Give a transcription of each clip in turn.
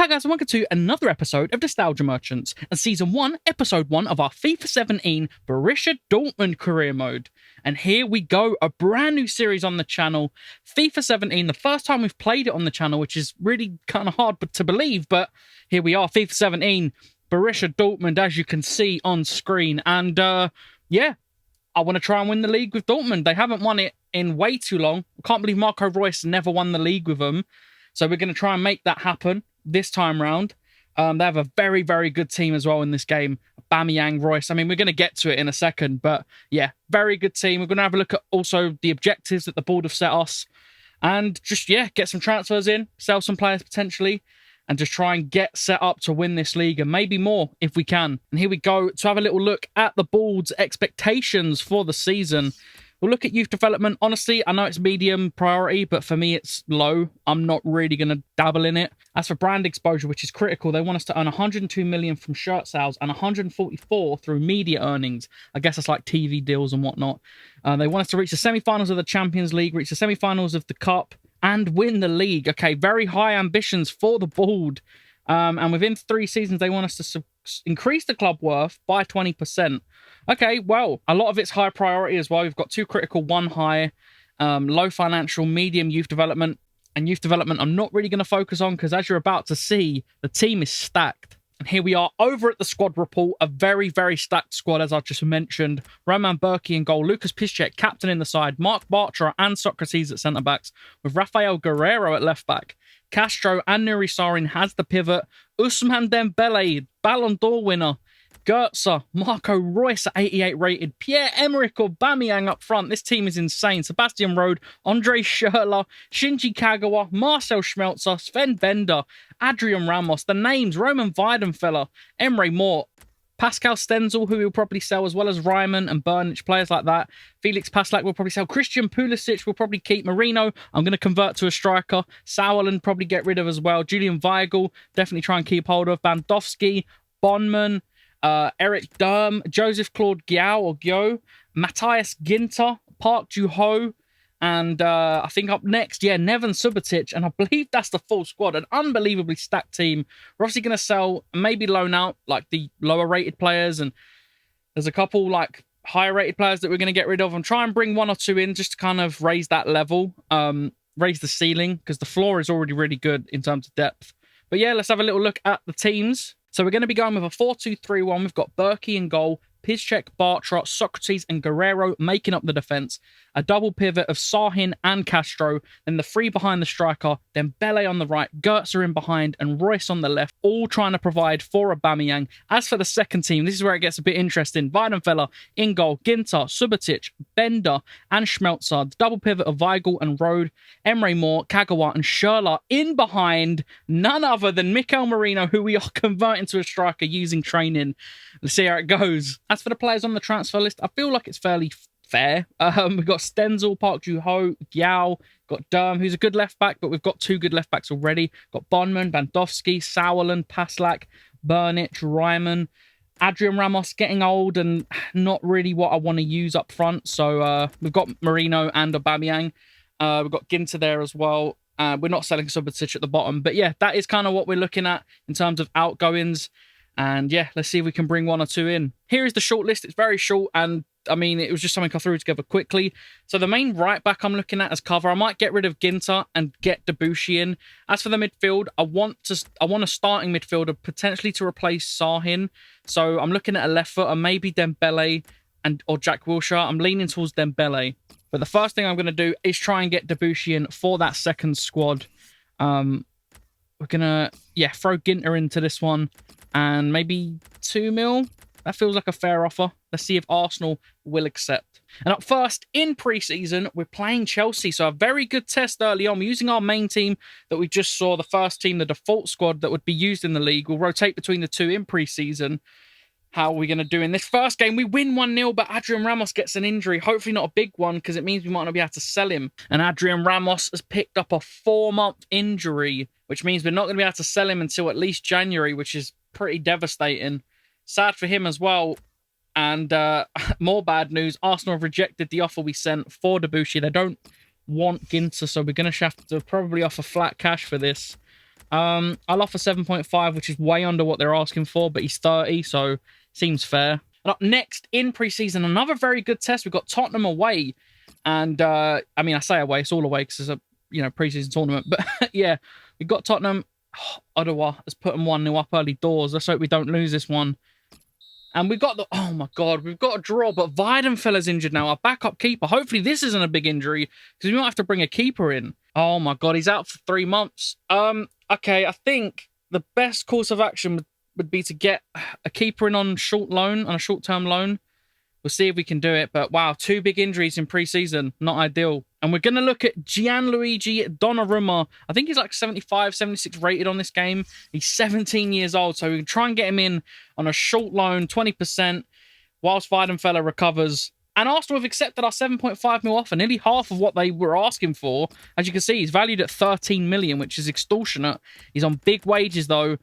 Hi guys and welcome to another episode of Nostalgia Merchants and Season 1, Episode 1 of our FIFA 17 Borussia Dortmund career mode. And here we go, a brand new series on the channel, FIFA 17, the first time we've played it on the channel, which is really kind of hard to believe, but here we are, FIFA 17, Borussia Dortmund, as you can see on screen. And yeah, I want to try and win the league with Dortmund. They haven't won it in way too long. I can't believe Marco Reus never won the league with them. So we're going to try and make that happen this time round. They have a very, very good team as well in this game. Aubameyang, Reus. I mean, we're going to get to it in a second, but yeah, very good team. We're going to have a look at also the objectives that the board have set us and just, yeah, get some transfers in, sell some players potentially, and just try and get set up to win this league and maybe more if we can. And here we go to have a little look at the board's expectations for the season. We'll look at youth development. Honestly, I know it's medium priority, but for me, it's low. I'm not really going to dabble in it. As for brand exposure, which is critical, they want us to earn 102 million from shirt sales and 144 through media earnings. I guess it's like TV deals and whatnot. They want us to reach the semi-finals of the Champions League, reach the semi-finals of the Cup, and win the league. Okay, very high ambitions for the board. And within 3 seasons, they want us to increase the club worth by 20%. Okay, well, a lot of it's high priority as well. We've got 2 critical, 1 high, low financial, medium youth development. And youth development I'm not really going to focus on because as you're about to see, the team is stacked. And here we are over at the squad report, a very, very stacked squad, as I just mentioned. Roman Berkey in goal, Lucas Piszczek, captain in the side, Mark Bartra and Socrates at centre-backs, with Rafael Guerreiro at left-back. Castro and Nuri Sarin has the pivot. Ousmane Dembele, Ballon d'Or winner. Goetze, Marco Reus at 88 rated. Pierre-Emerick Aubameyang up front. This team is insane. Sebastian Rode, Andre Schürrle, Shinji Kagawa, Marcel Schmelzer, Sven Bender, Adrian Ramos. The names, Roman Weidenfeller, Emre Mort, Pascal Stenzel, who we'll probably sell, as well as Ryman and Burnich, players like that. Felix Paslak will probably sell. Christian Pulisic will probably keep. Marino, I'm going to convert to a striker. Sauerland probably get rid of as well. Julian Weigl, definitely try and keep hold of. Bandowski, Bonman, Eric Durm, Joseph Claude Giao or Gyo, Matthias Ginter, Park Ju-ho, and I think up next, yeah, Neven Subotic, and I believe that's the full squad. An unbelievably stacked team. We're obviously going to sell, maybe loan out, like the lower rated players, and there's a couple, like, higher rated players that we're going to get rid of, and try and bring 1 or 2 in just to kind of raise that level, raise the ceiling, because the floor is already really good in terms of depth. But yeah, let's have a little look at the teams. So we're going to be going with a 4-2-3-1. We've got Berkey in goal, Piszczek, Bartra, Socrates and Guerreiro making up the defence. A double pivot of Sahin and Castro. Then the 3 behind the striker. Then Dembele on the right, Goetze in behind and Reus on the left. All trying to provide for Aubameyang. As for the second team, this is where it gets a bit interesting. Weidenfeller in goal, Ginter, Subotic, Bender and Schmelzer. The double pivot of Weigl and Rode. Emre Mort, Kagawa and Schürrle in behind. None other than Mikel Merino, who we are converting to a striker using training. Let's see how it goes. As for the players on the transfer list, I feel like it's fairly fair. We've got Stenzel, Park Ju-ho, Giao, got Durm, who's a good left back, but we've got 2 good left backs already. Got Bonman, Bandowski, Sauerland, Paslak, Burnich, Ryman. Adrian Ramos getting old and not really what I want to use up front. So we've got Marino and Aubameyang. We've got Ginter there as well. We're not selling Subotic at the bottom. But yeah, that is kind of what we're looking at in terms of outgoings. And yeah, let's see if we can bring 1 or 2 in. Here is the short list. It's very short, and I mean, it was just something I threw together quickly. So the main right back I'm looking at as cover, I might get rid of Ginter and get Debussy in. As for the midfield, I want a starting midfielder potentially to replace Sahin. So I'm looking at a left footer, maybe Dembele or Jack Wilshere. I'm leaning towards Dembele. But the first thing I'm going to do is try and get Debussy in for that second squad. We're going to, yeah, throw Ginter into this one. And maybe 2 mil. That feels like a fair offer. Let's see if Arsenal will accept. And up first, in pre-season, we're playing Chelsea. So a very good test early on. We're using our main team that we just saw, the first team, the default squad that would be used in the league. We'll rotate between the 2 in pre-season. How are we going to do in this first game? We win 1-0, but Adrian Ramos gets an injury. Hopefully not a big one, because it means we might not be able to sell him. And Adrian Ramos has picked up a 4-month injury, which means we're not going to be able to sell him until at least January, which is pretty devastating. Sad for him as well. And more bad news. Arsenal have rejected the offer we sent for Debussy. They don't want Ginter, so we're going to have to probably offer flat cash for this. I'll offer 7.5, which is way under what they're asking for, but he's 30, so seems fair. And up next in preseason, another very good test. We've got Tottenham away. And, I mean, I say away, it's all away because it's a, preseason tournament. But, yeah, we've got Tottenham. Ottawa has put them 1-0 up early doors. Let's hope we don't lose this one. And we've got oh my God, we've got a draw, but Weidenfeller's injured now, our backup keeper. Hopefully this isn't a big injury because we might have to bring a keeper in. Oh my God, he's out for 3 months. Okay, I think the best course of action would be to get a keeper in on a short-term loan. We'll see if we can do it. But wow, 2 big injuries in preseason, not ideal. And we're going to look at Gianluigi Donnarumma. I think he's like 75, 76 rated on this game. He's 17 years old, so we can try and get him in on a short loan, 20%, whilst Weidenfeller recovers. And Arsenal have accepted our 7.5 mil offer, nearly half of what they were asking for. As you can see, he's valued at 13 million, which is extortionate. He's on big wages, though.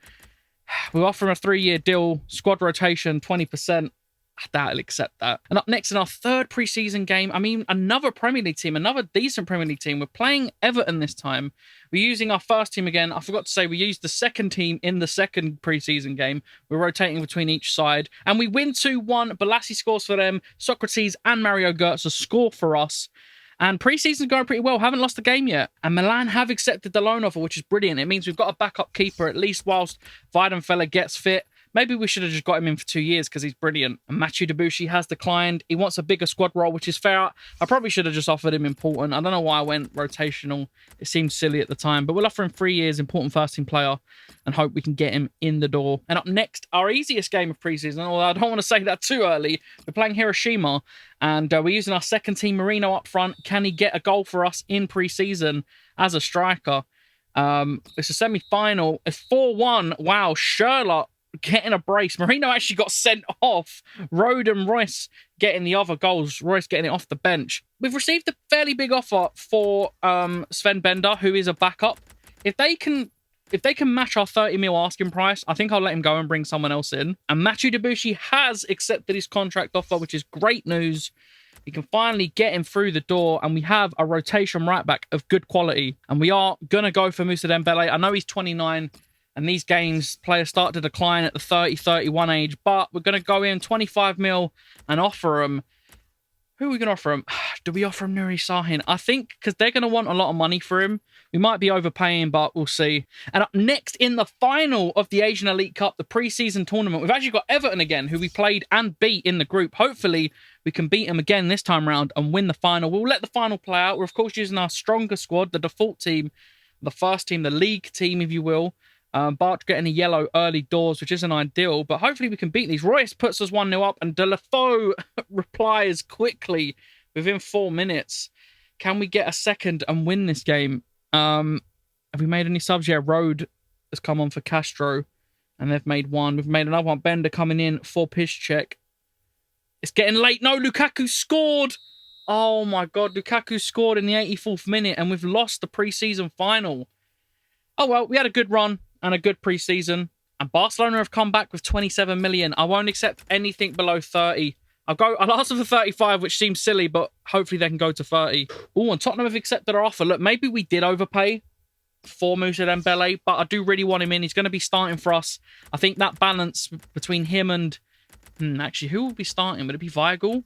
We'll offer him a 3-year deal, squad rotation, 20%. I doubt he'll accept that. And up next in our third preseason game, I mean, another Premier League team, another decent Premier League team. We're playing Everton this time. We're using our first team again. I forgot to say we used the second team in the second preseason game. We're rotating between each side. And we win 2-1. Balassi scores for them. Socrates and Mario Götze score for us. And preseason's going pretty well. Haven't lost a game yet. And Milan have accepted the loan offer, which is brilliant. It means we've got a backup keeper, at least whilst Weidenfeller gets fit. Maybe we should have just got him in for 2 years because he's brilliant. And Mathieu Debuchy has declined. He wants a bigger squad role, which is fair. I probably should have just offered him important. I don't know why I went rotational. It seemed silly at the time. But we'll offer him 3 years, important first-team player, and hope we can get him in the door. And up next, our easiest game of preseason. Although I don't want to say that too early. We're playing Hiroshima, and we're using our second team, Marino, up front. Can he get a goal for us in preseason as a striker? It's a semi-final. It's 4-1. Wow, Sherlock getting a brace. Marino actually got sent off. Rode and Reus getting the other goals. Reus getting it off the bench. We've received a fairly big offer for Sven Bender, who is a backup. If they can match our 30 mil asking price, I think I'll let him go and bring someone else in. And Mathieu Debuchy has accepted his contract offer, which is great news. We can finally get him through the door, and we have a rotation right back of good quality. And we are going to go for Moussa Dembele. I know he's 29, and these games, players start to decline at the 30, 31 age, but we're going to go in 25 mil and offer him. Who are we going to offer him? Do we offer him Nuri Sahin? I think because they're going to want a lot of money for him. We might be overpaying, but we'll see. And up next in the final of the Asian Elite Cup, the preseason tournament, we've actually got Everton again, who we played and beat in the group. Hopefully, we can beat them again this time round and win the final. We'll let the final play out. We're, of course, using our stronger squad, the default team, the first team, the league team, if you will. Bart getting a yellow early doors, which isn't ideal, but hopefully we can beat these. Royce puts us 1-0 up, and Deulofeu replies quickly within 4 minutes. Can we get a second and win this game? Have we made any subs? Yeah, Rode has come on for Castro, and they've made one. We've made another one. Bender coming in for Piszczek. It's getting late. No, Lukaku scored! Oh my God, Lukaku scored in the 84th minute, and we've lost the preseason final. Oh well, we had a good run and a good preseason. And Barcelona have come back with 27 million. I won't accept anything below 30. I'll ask them for 35, which seems silly, but hopefully they can go to 30. Oh, and Tottenham have accepted our offer. Look, maybe we did overpay for Moussa Dembele, but I do really want him in. He's going to be starting for us. I think that balance between him and... actually, who will be starting? Would it be Weigl?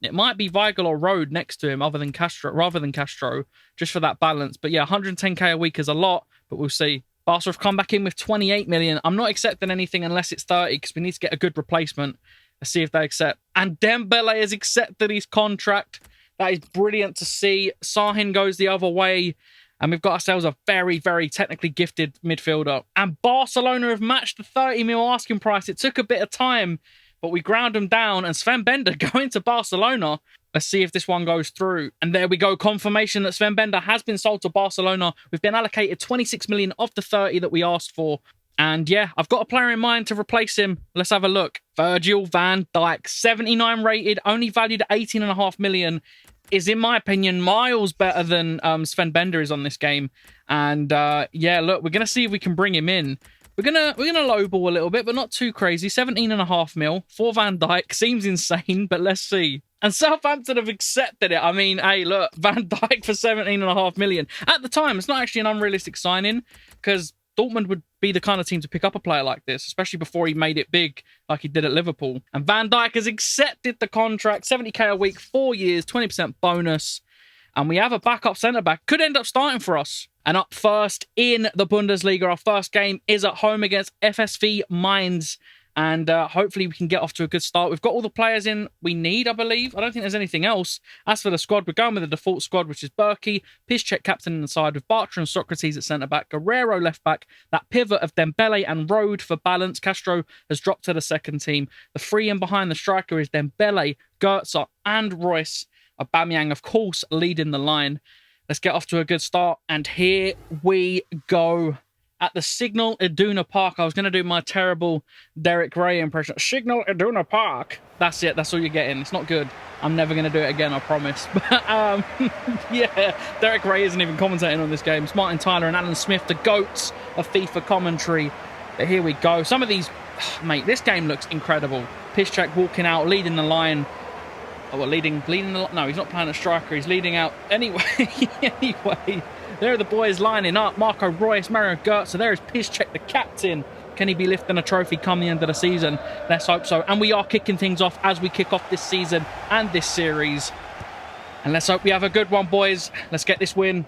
It might be Weigl or Rode next to him rather than Castro, just for that balance. But yeah, 110k a week is a lot, but we'll see. Barca have come back in with 28 million. I'm not accepting anything unless it's 30 because we need to get a good replacement. Let's see if they accept. And Dembele has accepted his contract. That is brilliant to see. Sahin goes the other way. And we've got ourselves a very, very technically gifted midfielder. And Barcelona have matched the 30 mil asking price. It took a bit of time, but we ground them down. And Sven Bender going to Barcelona. Let's see if this one goes through. And there we go. Confirmation that Sven Bender has been sold to Barcelona. We've been allocated 26 million of the 30 that we asked for. And yeah, I've got a player in mind to replace him. Let's have a look. Virgil van Dijk, 79 rated, only valued at 18.5 million. Is, in my opinion, miles better than Sven Bender is on this game. And yeah, look, we're going to see if we can bring him in. We're gonna lowball a little bit, but not too crazy. 17.5 mil for Van Dijk. Seems insane, but let's see. And Southampton have accepted it. I mean, hey, look, Van Dijk for 17.5 million. At the time, it's not actually an unrealistic signing because Dortmund would be the kind of team to pick up a player like this, especially before he made it big like he did at Liverpool. And Van Dijk has accepted the contract, 70k a week, 4 years, 20% bonus. And we have a backup centre-back. Could end up starting for us. And up first in the Bundesliga, our first game is at home against FSV Mainz. And hopefully we can get off to a good start. We've got all the players in we need, I believe. I don't think there's anything else. As for the squad, we're going with the default squad, which is Berkey, Piszczek captain in the side, with Bartra and Socrates at centre-back, Guerrero left-back, that pivot of Dembele and Rode for balance. Castro has dropped to the second team. The three in behind the striker is Dembele, Goetze and Reus. Aubameyang, of course, leading the line. Let's get off to a good start. And here we go. At the Signal Iduna Park. I was going to do my terrible Derek Ray impression. Signal Iduna Park. That's it. That's all you're getting. It's not good. I'm never going to do it again, I promise. But, yeah, Derek Ray isn't even commentating on this game. It's Martin Tyler and Alan Smith, the GOATs of FIFA commentary. But here we go. Some of these... Mate, this game looks incredible. Piszczek walking out, leading the line. Oh, well, leading the... No, he's not playing a striker. He's leading out anyway. Anyway... There are the boys lining up. Marco Reus, Mario Goetze. There is Piszczek, the captain. Can he be lifting a trophy come the end of the season? Let's hope so. And we are kicking things off as we kick off this season and this series. And let's hope we have a good one, boys. Let's get this win.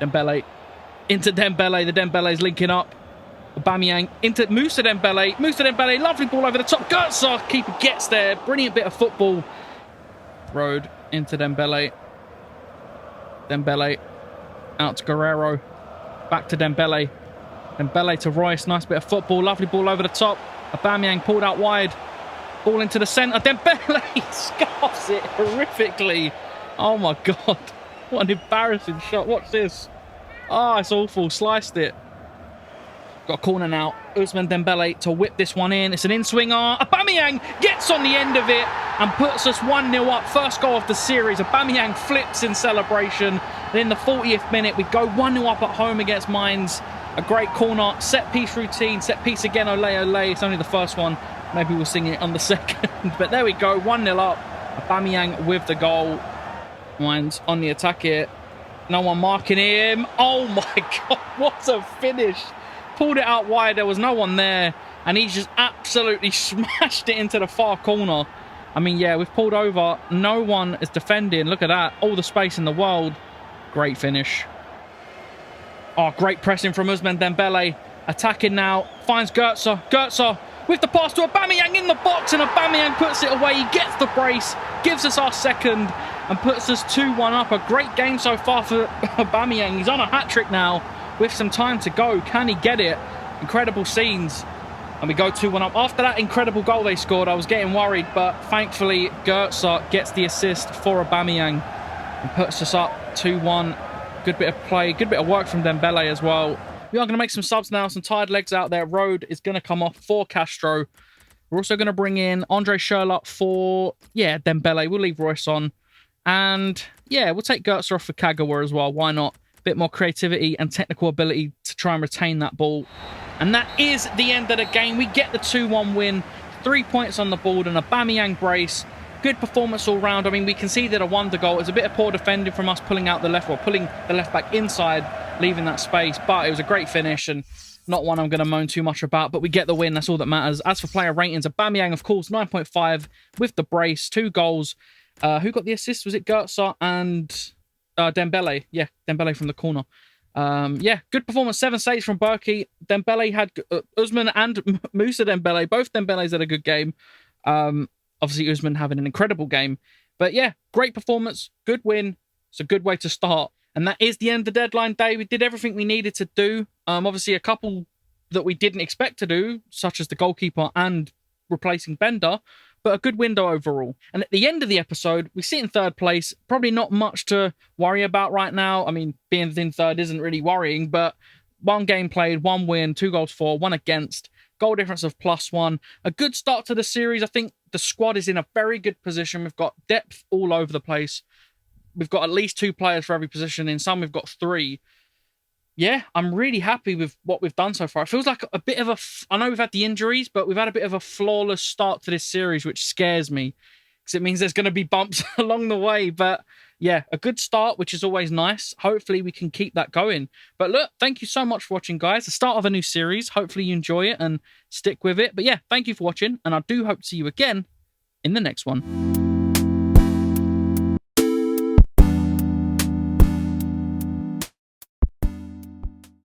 Dembele. Into Dembele. The Dembele's linking up. Aubameyang into Moussa Dembele. Moussa Dembele. Lovely ball over the top. Goetze. Keeper gets there. Brilliant bit of football. Rode into Dembele. Dembele. Out to Guerrero. Back to Dembele. Dembele to Reus. Nice bit of football. Lovely ball over the top. Aubameyang pulled out wide. Ball into the centre. Dembele scarfs it horrifically. Oh my God. What an embarrassing shot. Watch this. Oh, it's awful. Sliced it. Got a corner now. Ousmane Dembele to whip this one in. It's an in-swinger. Aubameyang gets on the end of it and puts us 1-0 up. First goal of the series. Aubameyang flips in celebration. And in the 40th minute, we go 1-0 up at home against Mainz. A great corner. Set-piece routine. Set-piece again. Ole, ole. It's only the first one. Maybe we'll sing it on the second. But there we go. 1-0 up. Aubameyang with the goal. Mainz on the attack here. No one marking him. Oh my God. What a finish. Pulled it out wide. There was no one there. And he's just absolutely smashed it into the far corner. I mean, yeah, we've pulled over. No one is defending. Look at that. All the space in the world. Great finish. Oh, great pressing from Ousmane Dembele. Attacking now. Finds Goetze. Goetze with the pass to Aubameyang in the box. And Aubameyang puts it away. He gets the brace. Gives us our second. And puts us 2-1 up. A great game so far for Aubameyang. He's on a hat-trick now. With some time to go. Can he get it? Incredible scenes. And we go 2-1 up. After that incredible goal they scored, I was getting worried. But thankfully, Goetze gets the assist for Aubameyang. And puts us up 2-1. Good bit of play. Good bit of work from Dembele as well. We are going to make some subs now. Some tired legs out there. Rode is going to come off for Castro. We're also going to bring in Andre Schürrle for, Dembele. We'll leave Reus on. And, we'll take Goetze off for Kagawa as well. Why not? Bit more creativity and technical ability to try and retain that ball. And that is the end of the game. We get the 2-1 win. 3 points on the board and a Aubameyang brace. Good performance all round. I mean, we conceded a wonder goal. It was a bit of poor defending from us pulling the left back inside, leaving that space. But it was a great finish and not one I'm going to moan too much about. But we get the win. That's all that matters. As for player ratings, Aubameyang, of course, 9.5 with the brace. 2 goals. Who got the assist? Was it Goetze and... Dembele. Yeah, Dembele from the corner. Good performance. 7 saves from Berkey. Dembele had Ousmane and Moussa Dembele. Both Dembele's had a good game. Obviously, Ousmane having an incredible game. But yeah, great performance. Good win. It's a good way to start. And that is the end of the deadline day. We did everything we needed to do. Obviously, a couple that we didn't expect to do, such as the goalkeeper and replacing Bender. But a good window overall. And at the end of the episode, we sit in third place. Probably not much to worry about right now. I mean, being in third isn't really worrying, but 1 game played, 1 win, 2 goals for, 1 against. Goal difference of +1. A good start to the series. I think the squad is in a very good position. We've got depth all over the place. We've got at least 2 players for every position. In some, we've got 3. Yeah, I'm really happy with what we've done so far. It feels like a bit of I know we've had the injuries, but we've had a bit of a flawless start to this series, which scares me because it means there's going to be bumps along the way. But yeah, a good start, which is always nice. Hopefully we can keep that going. But look, thank you so much for watching, guys. The start of a new series. Hopefully you enjoy it and stick with it. But yeah, thank you for watching, and I do hope to see you again in the next one.